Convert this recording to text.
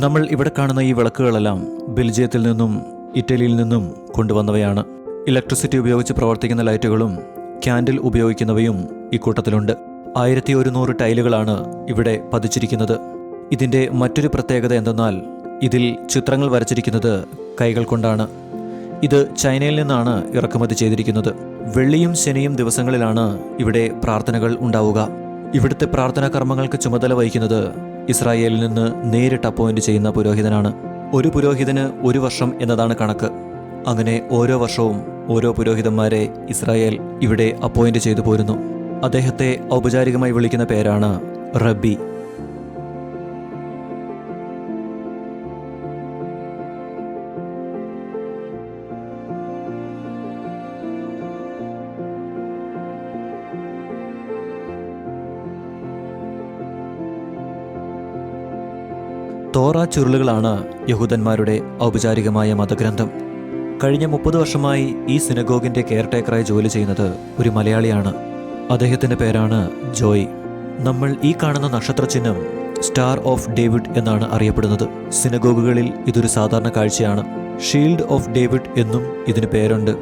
നമ്മൾ ഇവിടെ കാണുന്ന ഈ വിളക്കുകളെല്ലാം ബെൽജിയത്തിൽ നിന്നും ഇറ്റലിയിൽ നിന്നും കൊണ്ടുവന്നവയാണ്. ഇലക്ട്രിസിറ്റി ഉപയോഗിച്ച് പ്രവർത്തിക്കുന്ന ലൈറ്റുകളും ക്യാൻഡിൽ ഉപയോഗിക്കുന്നവയും ഇക്കൂട്ടത്തിലുണ്ട്. 1100 ടൈലുകളാണ് ഇവിടെ പതിച്ചിരിക്കുന്നത്. ഇതിൻ്റെ മറ്റൊരു പ്രത്യേകത എന്തെന്നാൽ ഇതിൽ ചിത്രങ്ങൾ വരച്ചിരിക്കുന്നത് കൈകൾ കൊണ്ടാണ്. ഇത് ചൈനയിൽ നിന്നാണ് ഇറക്കുമതി ചെയ്തിരിക്കുന്നത്. വെള്ളിയും ശനിയും ദിവസങ്ങളിലാണ് ഇവിടെ പ്രാർത്ഥനകൾ ഉണ്ടാവുക. ഇവിടുത്തെ പ്രാർത്ഥനാ കർമ്മങ്ങൾക്ക് ചുമതല വഹിക്കുന്നത് ഇസ്രായേലിൽ നിന്ന് നേരിട്ട് അപ്പോയിന്റ് ചെയ്യുന്ന പുരോഹിതനാണ്. ഒരു പുരോഹിതന് 1 വർഷം എന്നതാണ് കണക്ക്. അങ്ങനെ ഓരോ വർഷവും ഓരോ പുരോഹിതന്മാരെ ഇസ്രായേൽ ഇവിടെ അപ്പോയിന്റ് ചെയ്തു പോരുന്നു. അദ്ദേഹത്തെ ഔപചാരികമായി വിളിക്കുന്ന പേരാണ് റബ്ബി. തോറ ചുരുളുകളാണ് യഹൂദന്മാരുടെ ഔപചാരികമായ മതഗ്രന്ഥം. കഴിഞ്ഞ 30 വർഷമായി ഈ സിനഗോഗിൻ്റെ കെയർടേക്കറായി ജോലി ചെയ്യുന്നത് ഒരു മലയാളിയാണ്. അദ്ദേഹത്തിൻ്റെ പേരാണ് ജോയ്. നമ്മൾ ഈ കാണുന്ന നക്ഷത്രചിഹ്നം സ്റ്റാർ ഓഫ് ഡേവിഡ് എന്നാണ് അറിയപ്പെടുന്നത്. സിനഗോഗുകളിൽ ഇതൊരു സാധാരണ കാഴ്ചയാണ്. ഷീൽഡ് ഓഫ് ഡേവിഡ് എന്നും ഇതിന് പേരുണ്ട്.